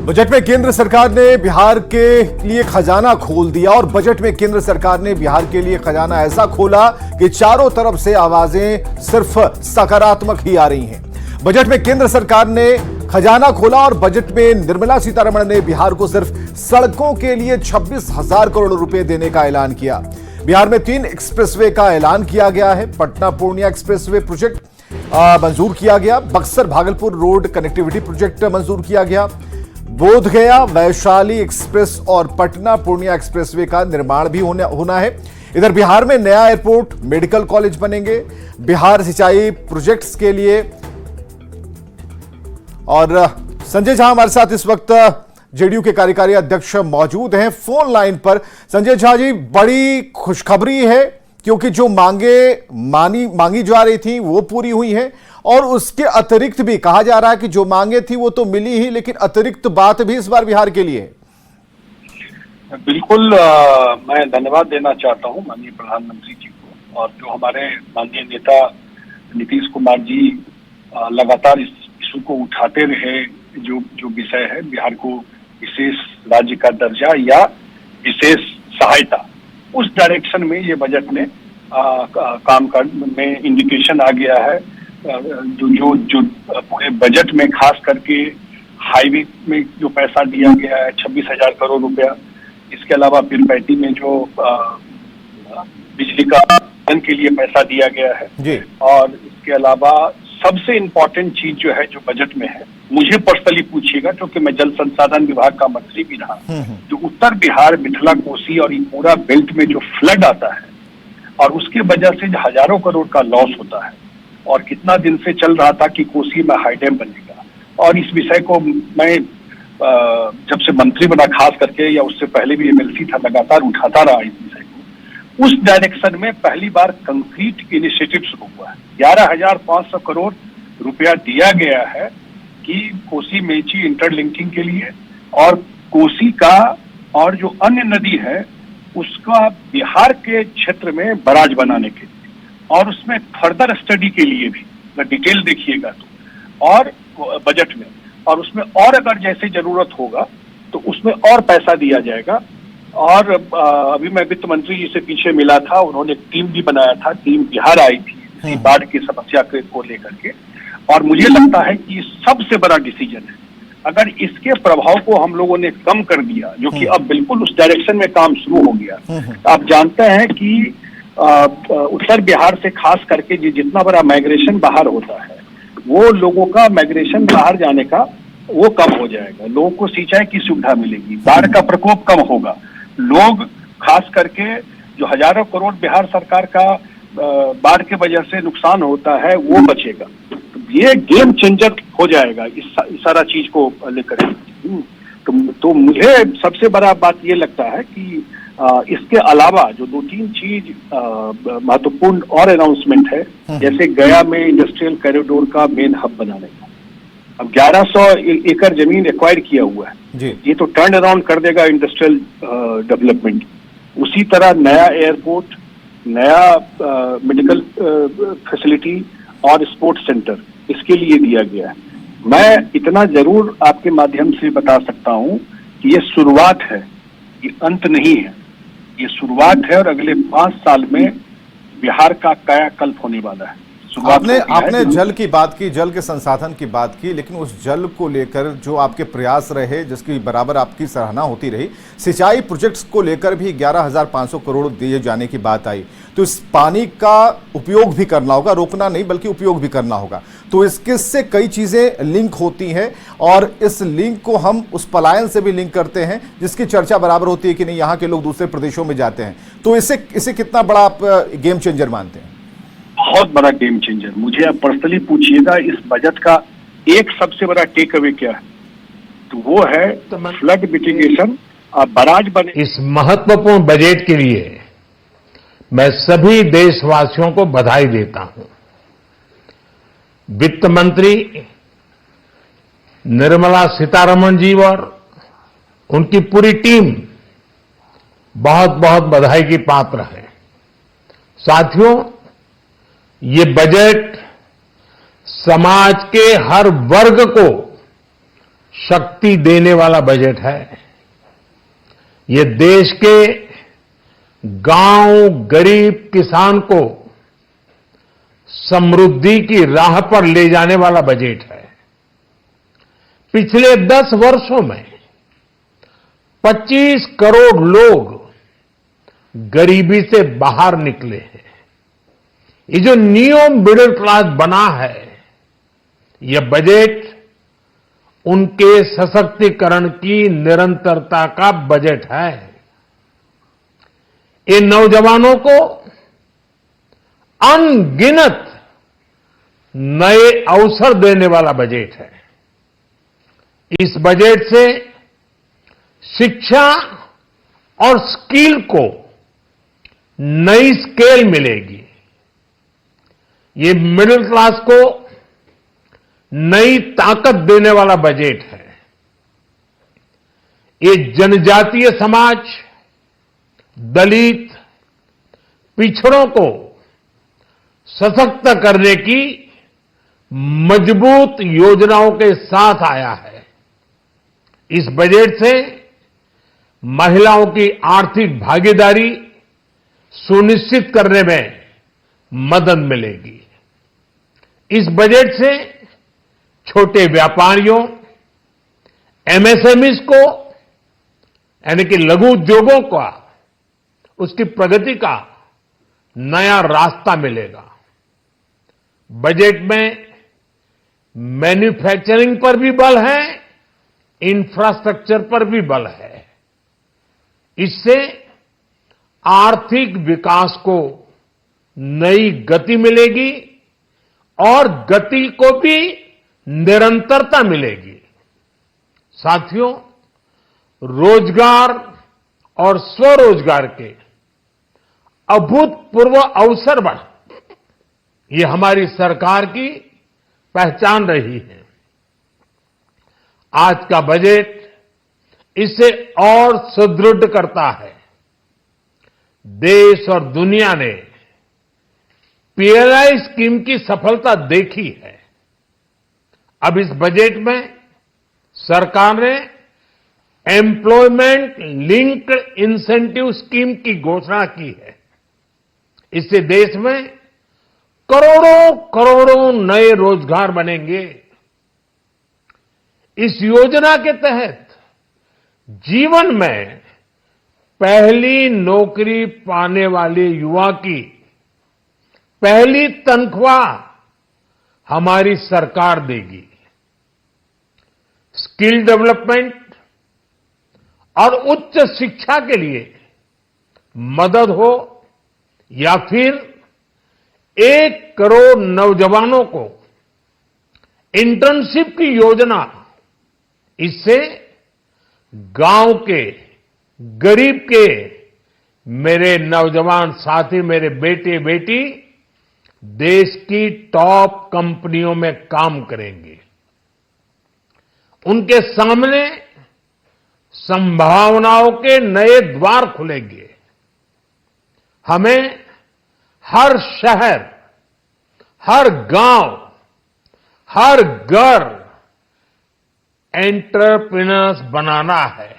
Budget में केंद्र सरकार ने बिहार के लिए खजाना खोल दिया और बजट में केंद्र सरकार ने बिहार के लिए खजाना ऐसा खोला कि चारों तरफ से आवाजें सिर्फ सकारात्मक ही आ रही हैं। बजट में केंद्र सरकार ने खजाना खोला और बजट में निर्मला सीतारमण ने बिहार को सिर्फ सड़कों के लिए 26,000 करोड़ रुपए देने का ऐलान किया। बिहार में 3 एक्सप्रेसवे का ऐलान किया गया है। पटना पूर्णिया एक्सप्रेसवे प्रोजेक्ट मंजूर किया गया। Buxar Bhagalpur road connectivity project मंजूर किया गया। बोधगया वैशाली एक्सप्रेस और पटना पूर्णिया एक्सप्रेसवे का निर्माण भी होना है। इधर बिहार में नया एयरपोर्ट, मेडिकल कॉलेज बनेंगे। बिहार सिंचाई प्रोजेक्ट्स के लिए और संजय झा हमारे साथ इस वक्त जेडीयू के कार्यकारी अध्यक्ष मौजूद हैं फोन लाइन पर। संजय झा जी, बड़ी खुशखबरी है क्योंकि जो मांगी जा रही थी वो पूरी हुई है और उसके अतिरिक्त भी कहा जा रहा है कि जो मांगे थी वो तो मिली ही, लेकिन अतिरिक्त बात भी इस बार बिहार के लिए है। बिल्कुल, मैं धन्यवाद देना चाहता हूं माननीय प्रधानमंत्री जी को, और जो हमारे माननीय नेता नीतीश कुमार जी लगातार इस इशू को उठाते रहे। जो विषय है बिहार को विशेष राज्य का दर्जा या विशेष सहायता, उस डायरेक्शन में ये बजट में काम कर में इंडिकेशन आ गया है। जो पूरे बजट में खास करके हाईवे में जो पैसा दिया गया है 26,000 करोड़ रुपया, इसके अलावा पिरपैती में जो बिजली का के लिए पैसा दिया गया है जी। और इसके अलावा सबसे इम्पोर्टेंट चीज जो है जो बजट में है, मुझे पर्सनली पूछिएगा क्योंकि मैं जल संसाधन विभाग का मंत्री भी रहा, जो उत्तर बिहार मिथिला कोसी और ये पूरा बेल्ट में जो फ्लड आता है और उसके वजह से हजारों करोड़ का लॉस होता है, और कितना दिन से चल रहा था कि कोसी में हाई डैम बनेगा, और इस विषय को मैं जब से मंत्री बना खास करके या उससे पहले भी एमएलसी था, लगातार उठाता रहा इस विषय को। उस डायरेक्शन में पहली बार कंक्रीट इनिशिएटिव शुरू हुआ है। 11,500 करोड़ रुपया दिया गया है कि कोसी मेची इंटरलिंकिंग के लिए और कोसी का और जो अन्य नदी है उसका बिहार के क्षेत्र में बराज बनाने के लिए, और उसमें फर्दर स्टडी के लिए भी डिटेल देखिएगा तो, और बजट में, और उसमें और अगर जैसे जरूरत होगा तो उसमें और पैसा दिया जाएगा। और अभी मैं वित्त मंत्री जी से पीछे मिला था, उन्होंने एक टीम भी बनाया था, टीम बिहार आई थी इसी बाढ़ की समस्या को लेकर के, और मुझे लगता है कि सबसे बड़ा डिसीजन है। अगर इसके प्रभाव को हम लोगों ने कम कर दिया, जो कि अब बिल्कुल उस डायरेक्शन में काम शुरू हो गया। आप जानते हैं कि उत्तर बिहार से खास करके जितना बड़ा माइग्रेशन बाहर होता है, वो लोगों का माइग्रेशन बाहर जाने का वो कम हो जाएगा। लोगों को सिंचाई की सुविधा मिलेगी, बाढ़ का प्रकोप कम होगा, लोग खास करके जो हजारों करोड़ बिहार सरकार का बाढ़ के वजह से नुकसान होता है वो बचेगा। तो ये गेम चेंजर हो जाएगा इस सारा चीज को लेकर। तो मुझे सबसे बड़ा बात ये लगता है कि इसके अलावा जो 2-3 चीज महत्वपूर्ण और अनाउंसमेंट है, जैसे गया में इंडस्ट्रियल कॉरिडोर का मेन हब बनाने का, अब 1100 एकड़ जमीन एक्वायर किया हुआ है, ये तो टर्न अराउंड कर देगा इंडस्ट्रियल डेवलपमेंट। उसी तरह नया एयरपोर्ट, नया मेडिकल फैसिलिटी और स्पोर्ट्स सेंटर इसके लिए दिया गया है। मैं इतना जरूर आपके माध्यम से बता सकता हूं कि ये शुरुआत है, ये अंत नहीं है, ये शुरुआत है, और अगले 5 साल में बिहार का कायाकल्प होने वाला है। आपने जल की बात की, जल के संसाधन की बात की, लेकिन उस जल को लेकर जो आपके प्रयास रहे, जिसकी बराबर आपकी सराहना होती रही, सिंचाई प्रोजेक्ट्स को लेकर भी 11,500 करोड़ दिए जाने की बात आई। तो इस पानी का उपयोग भी करना होगा, रोकना नहीं बल्कि उपयोग भी करना होगा। तो इससे कई चीजें लिंक होती हैं और इस लिंक को हम उस पलायन से भी लिंक करते हैं जिसकी चर्चा बराबर होती है कि नहीं, यहाँ के लोग दूसरे प्रदेशों में जाते हैं। तो इसे कितना बड़ा आप गेम चेंजर मानते हैं? बहुत बड़ा गेम चेंजर। मुझे आप पर्सनली पूछिएगा इस बजट का एक सबसे बड़ा टेक अवे क्या है, तो वो है फ्लड मिटिगेशन और बराज बने। इस महत्वपूर्ण बजट के लिए मैं सभी देशवासियों को बधाई देता हूं। वित्त मंत्री निर्मला सीतारमण जी और उनकी पूरी टीम बहुत बहुत बधाई की पात्र है। साथियों, ये बजट समाज के हर वर्ग को शक्ति देने वाला बजट है। ये देश के गांव, गरीब किसान को समृद्धि की राह पर ले जाने वाला बजट है। पिछले 10 वर्षों में 25 करोड़ लोग गरीबी से बाहर निकले हैं। ये जो न्यू मिडिल क्लास बना है, यह बजट उनके सशक्तिकरण की निरंतरता का बजट है। ये नौजवानों को अनगिनत नए अवसर देने वाला बजट है। इस बजट से शिक्षा और स्किल को नई स्केल मिलेगी। ये मिडिल क्लास को नई ताकत देने वाला बजट है। ये जनजातीय समाज, दलित, पिछड़ों को सशक्त करने की मजबूत योजनाओं के साथ आया है। इस बजट से महिलाओं की आर्थिक भागीदारी सुनिश्चित करने में मदद मिलेगी। इस बजट से छोटे व्यापारियों, एमएसएमईज को, यानी कि लघु उद्योगों का, उसकी प्रगति का नया रास्ता मिलेगा। बजट में मैन्युफैक्चरिंग पर भी बल है, इंफ्रास्ट्रक्चर पर भी बल है। इससे आर्थिक विकास को नई गति मिलेगी और गति को भी निरंतरता मिलेगी। साथियों, रोजगार और स्वरोजगार के अभूतपूर्व अवसर बढ़, ये हमारी सरकार की पहचान रही है। आज का बजट इसे और सुदृढ़ करता है। देश और दुनिया ने पीएलआई स्कीम की सफलता देखी है। अब इस बजट में सरकार ने एम्प्लॉयमेंट लिंक्ड इंसेंटिव स्कीम की घोषणा की है। इससे देश में करोड़ों करोड़ों नए रोजगार बनेंगे। इस योजना के तहत जीवन में पहली नौकरी पाने वाले युवा की पहली तनख्वाह हमारी सरकार देगी। स्किल डेवलपमेंट और उच्च शिक्षा के लिए मदद हो या फिर 1 करोड़ नौजवानों को इंटर्नशिप की योजना, इससे गांव के, गरीब के मेरे नौजवान साथी, मेरे बेटे बेटी देश की टॉप कंपनियों में काम करेंगे। उनके सामने संभावनाओं के नए द्वार खुलेंगे। हमें हर शहर, हर गांव, हर घर एंटरप्रेन्योर्स बनाना है।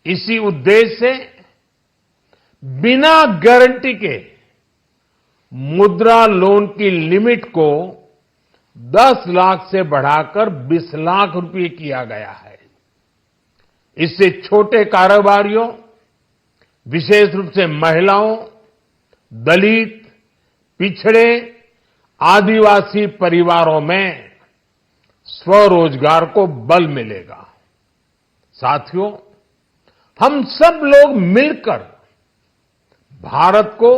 इसी उद्देश्य से बिना गारंटी के मुद्रा लोन की लिमिट को 10 लाख से बढ़ाकर 20 लाख रुपए किया गया है। इससे छोटे कारोबारियों, विशेष रूप से महिलाओं, दलित, पिछड़े, आदिवासी परिवारों में स्वरोजगार को बल मिलेगा। साथियों, हम सब लोग मिलकर भारत को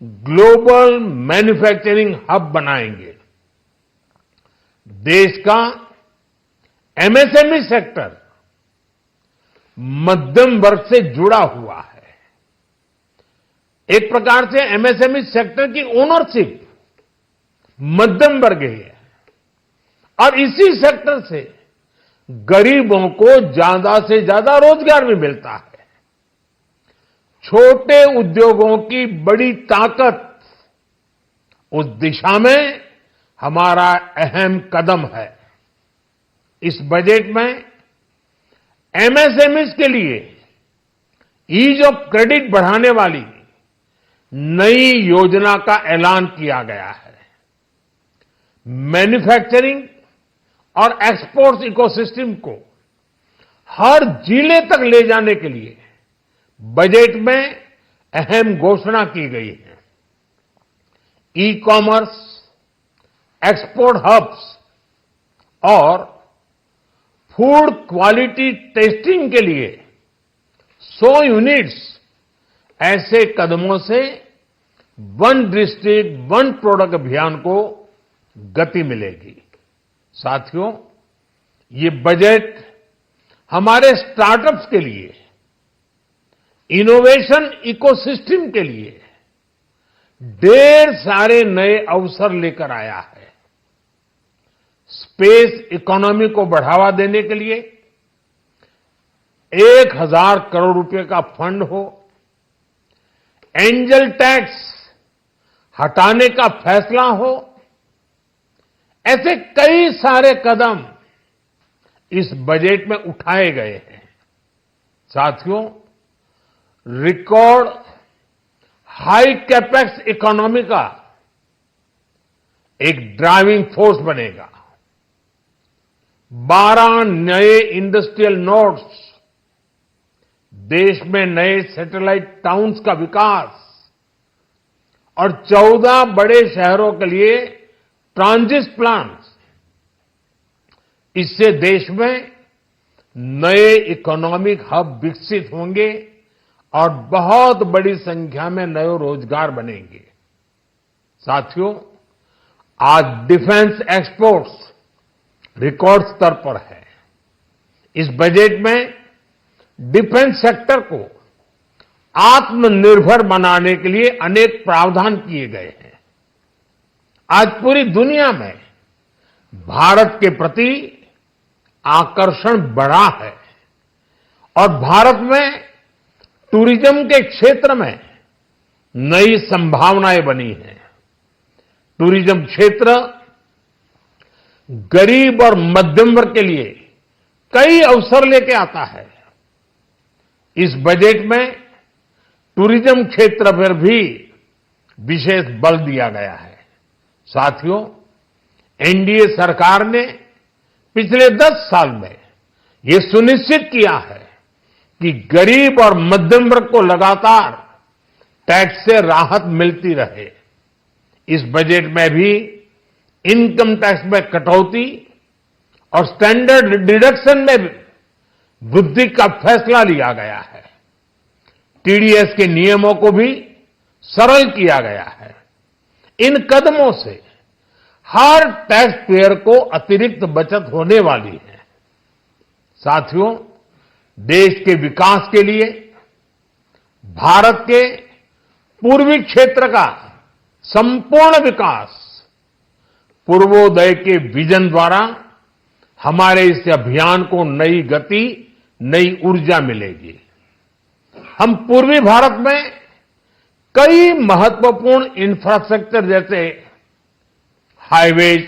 ग्लोबल मैन्युफैक्चरिंग हब बनाएंगे। देश का एमएसएमई सेक्टर मध्यम वर्ग से जुड़ा हुआ है। एक प्रकार से एमएसएमई सेक्टर की ओनरशिप मध्यम वर्ग ही है और इसी सेक्टर से गरीबों को ज्यादा से ज्यादा रोजगार भी मिलता है। छोटे उद्योगों की बड़ी ताकत, उस दिशा में हमारा अहम कदम है। इस बजट में एमएसएमईज के लिए ईज ऑफ क्रेडिट बढ़ाने वाली नई योजना का ऐलान किया गया है। मैन्युफैक्चरिंग और एक्सपोर्ट्स इकोसिस्टम को हर जिले तक ले जाने के लिए बजट में अहम घोषणा की गई है। ई कॉमर्स, एक्सपोर्ट हब्स और फूड क्वालिटी टेस्टिंग के लिए 100 यूनिट्स, ऐसे कदमों से वन डिस्ट्रिक्ट वन प्रोडक्ट अभियान को गति मिलेगी। साथियों, ये बजट हमारे स्टार्टअप्स के लिए, इनोवेशन इकोसिस्टम के लिए ढेर सारे नए अवसर लेकर आया है। स्पेस इकोनॉमी को बढ़ावा देने के लिए 1000 करोड़ रुपए का फंड हो, एंजल टैक्स हटाने का फैसला हो, ऐसे कई सारे कदम इस बजट में उठाए गए हैं। साथियों, रिकॉर्ड हाई कैपेक्स इकोनॉमी का एक ड्राइविंग फोर्स बनेगा। 12 नए इंडस्ट्रियल नोड्स, देश में नए सैटेलाइट टाउन्स का विकास और 14 बड़े शहरों के लिए ट्रांजिट प्लान्स, इससे देश में नए इकोनॉमिक हब विकसित होंगे और बहुत बड़ी संख्या में नए रोजगार बनेंगे। साथियों, आज डिफेंस एक्सपोर्ट्स रिकॉर्ड स्तर पर है। इस बजट में डिफेंस सेक्टर को आत्मनिर्भर बनाने के लिए अनेक प्रावधान किए गए हैं। आज पूरी दुनिया में भारत के प्रति आकर्षण बढ़ा है और भारत में टूरिज्म के क्षेत्र में नई संभावनाएं बनी हैं। टूरिज्म क्षेत्र गरीब और मध्यम वर्ग के लिए कई अवसर लेके आता है। इस बजट में टूरिज्म क्षेत्र पर भी विशेष बल दिया गया है। साथियों, एनडीए सरकार ने पिछले 10 साल में ये सुनिश्चित किया है कि गरीब और मध्यम वर्ग को लगातार टैक्स से राहत मिलती रहे। इस बजट में भी इनकम टैक्स में कटौती और स्टैंडर्ड डिडक्शन में वृद्धि का फैसला लिया गया है। टीडीएस के नियमों को भी सरल किया गया है। इन कदमों से हर टैक्स पेयर को अतिरिक्त बचत होने वाली है। साथियों, देश के विकास के लिए भारत के पूर्वी क्षेत्र का संपूर्ण विकास पूर्वोदय के विजन द्वारा हमारे इस अभियान को नई गति, नई ऊर्जा मिलेगी। हम पूर्वी भारत में कई महत्वपूर्ण इंफ्रास्ट्रक्चर जैसे हाईवेज,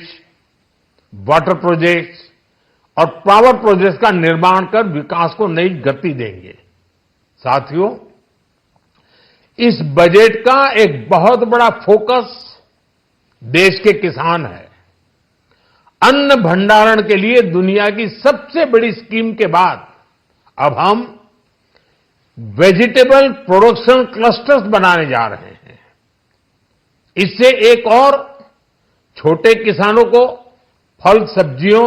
वाटर प्रोजेक्ट्स और पावर प्रोजेक्ट्स का निर्माण कर विकास को नई गति देंगे। साथियों, इस बजट का एक बहुत बड़ा फोकस देश के किसान है। अन्न भंडारण के लिए दुनिया की सबसे बड़ी स्कीम के बाद अब हम वेजिटेबल प्रोडक्शन क्लस्टर्स बनाने जा रहे हैं। इससे एक और छोटे किसानों को फल, सब्जियों,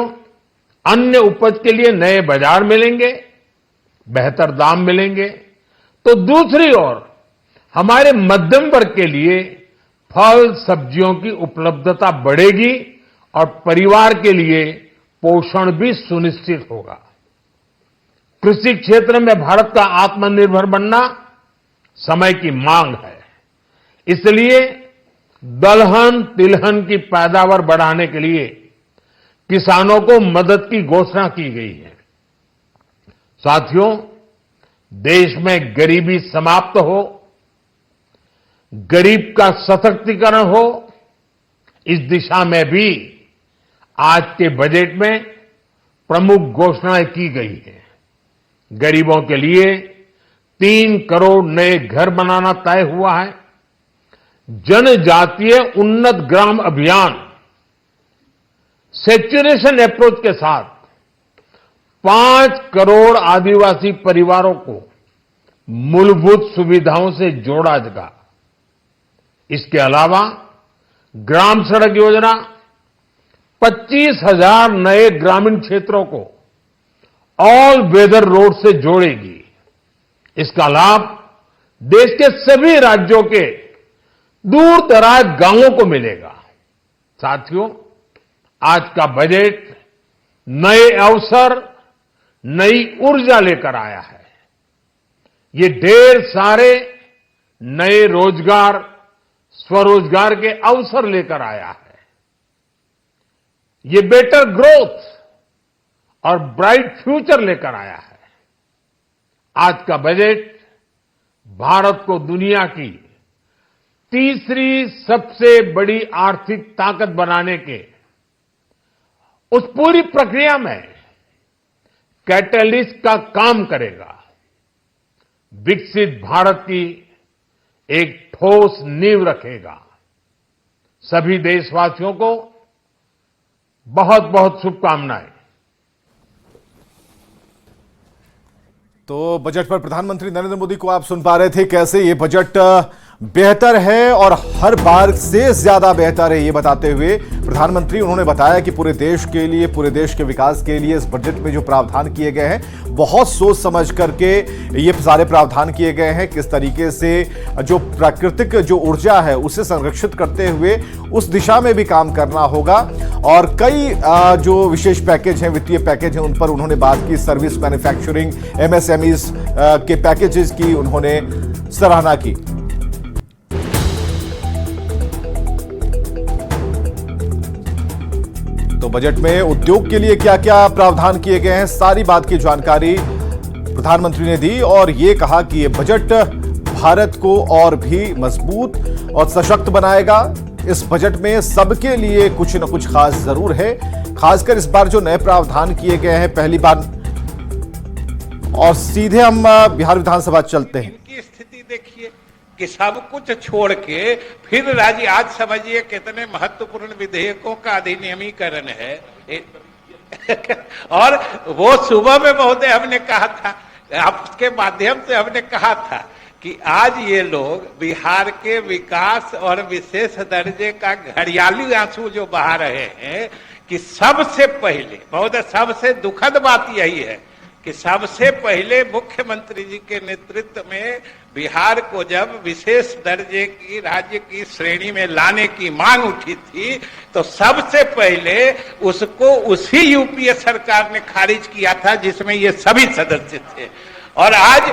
अन्य उपज के लिए नए बाजार मिलेंगे, बेहतर दाम मिलेंगे। तो दूसरी ओर हमारे मध्यम वर्ग के लिए फल, सब्जियों की उपलब्धता बढ़ेगी और परिवार के लिए पोषण भी सुनिश्चित होगा। कृषि क्षेत्र में भारत का आत्मनिर्भर बनना समय की मांग है। इसलिए दलहन, तिलहन की पैदावार बढ़ाने के लिए किसानों को मदद की घोषणा की गई है। साथियों, देश में गरीबी समाप्त हो, गरीब का सशक्तिकरण हो, इस दिशा में भी आज के बजट में प्रमुख घोषणाएं की गई हैं। गरीबों के लिए 3 करोड़ नए घर बनाना तय हुआ है। जनजातीय उन्नत ग्राम अभियान सैचुरेशन अप्रोच के साथ 5 करोड़ आदिवासी परिवारों को मूलभूत सुविधाओं से जोड़ा जाएगा। इसके अलावा ग्राम सड़क योजना 25,000 नए ग्रामीण क्षेत्रों को ऑल वेदर रोड से जोड़ेगी। इसका लाभ देश के सभी राज्यों के दूर दराज गांवों को मिलेगा। साथियों, आज का बजट नए अवसर, नई ऊर्जा लेकर आया है। ये ढेर सारे नए रोजगार, स्वरोजगार के अवसर लेकर आया है। ये बेटर ग्रोथ और ब्राइट फ्यूचर लेकर आया है। आज का बजट भारत को दुनिया की तीसरी सबसे बड़ी आर्थिक ताकत बनाने के उस पूरी प्रक्रिया में कैटलिस्ट का काम करेगा। विकसित भारत की एक ठोस नींव रखेगा। सभी देशवासियों को बहुत बहुत शुभकामनाएं। तो बजट पर प्रधानमंत्री नरेंद्र मोदी को आप सुन पा रहे थे। कैसे ये बजट बेहतर है और हर बार से ज्यादा बेहतर है, ये बताते हुए प्रधानमंत्री उन्होंने बताया कि पूरे देश के लिए, पूरे देश के विकास के लिए इस बजट में जो प्रावधान किए गए हैं, बहुत सोच समझ करके ये सारे प्रावधान किए गए हैं। किस तरीके से जो प्राकृतिक जो ऊर्जा है उसे संरक्षित करते हुए उस दिशा में भी काम करना होगा। और कई जो विशेष पैकेज हैं, वित्तीय पैकेज हैं, उन पर उन्होंने बात की। सर्विस, मैन्युफैक्चरिंग, एमएसएमईज के पैकेजेस की उन्होंने सराहना की। तो बजट में उद्योग के लिए क्या क्या प्रावधान किए गए हैं, सारी बात की जानकारी प्रधानमंत्री ने दी और ये कहा कि ये बजट भारत को और भी मजबूत और सशक्त बनाएगा। इस बजट में सबके लिए कुछ न कुछ खास जरूर है, खासकर इस बार जो नए प्रावधान किए गए हैं पहली बार। और सीधे हम बिहार विधानसभा चलते हैं। इनकी स्थिति देखिए कि सब कुछ छोड़ के फिर राज्य, आज समझिए कितने महत्वपूर्ण विधेयकों का अधिनियमीकरण है। और वो सुबह में महोदय हमने कहा था, आपके माध्यम से हमने कहा था कि आज ये लोग बिहार के विकास और विशेष दर्जे का घड़ियाली आंसू जो बहा रहे हैं, कि सबसे पहले महोदय, सबसे दुखद बात यही है कि सबसे पहले मुख्यमंत्री जी के नेतृत्व में बिहार को जब विशेष दर्जे की राज्य की श्रेणी में लाने की मांग उठी थी, तो सबसे पहले उसको उसी यूपीए सरकार ने खारिज किया था जिसमें ये सभी सदस्य थे। और आज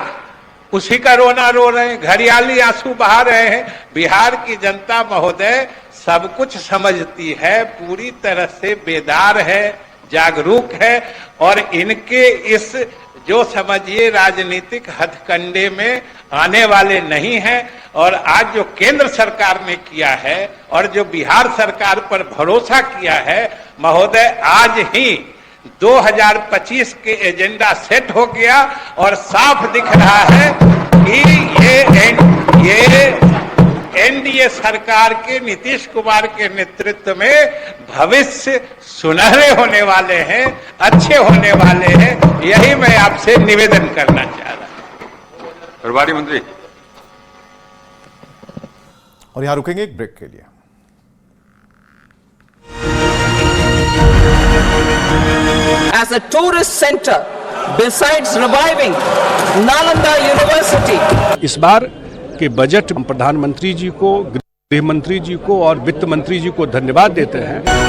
उसी का रोना रो रहे हैं, घड़ियाली आंसू बहा रहे हैं। बिहार की जनता महोदय सब कुछ समझती है, पूरी तरह से बेदार है, जागरूक है और इनके इस जो समझिए राजनीतिक हथकंडे में आने वाले नहीं हैं। और आज जो केंद्र सरकार ने किया है और जो बिहार सरकार पर भरोसा किया है महोदय, आज ही 2025 के एजेंडा सेट हो गया और साफ दिख रहा है कि ये एनडीए सरकार के नीतीश कुमार के नेतृत्व में भविष्य सुनहरे होने वाले हैं, अच्छे होने वाले हैं। यही मैं आपसे निवेदन करना चाह रहा हूं। प्रभारी मंत्री। और यहां रुकेंगे एक ब्रेक के लिए। As a tourist center, besides reviving Nalanda University, इस बार के बजट प्रधानमंत्री जी को, गृह मंत्री जी को और वित्त मंत्री जी को धन्यवाद देते हैं।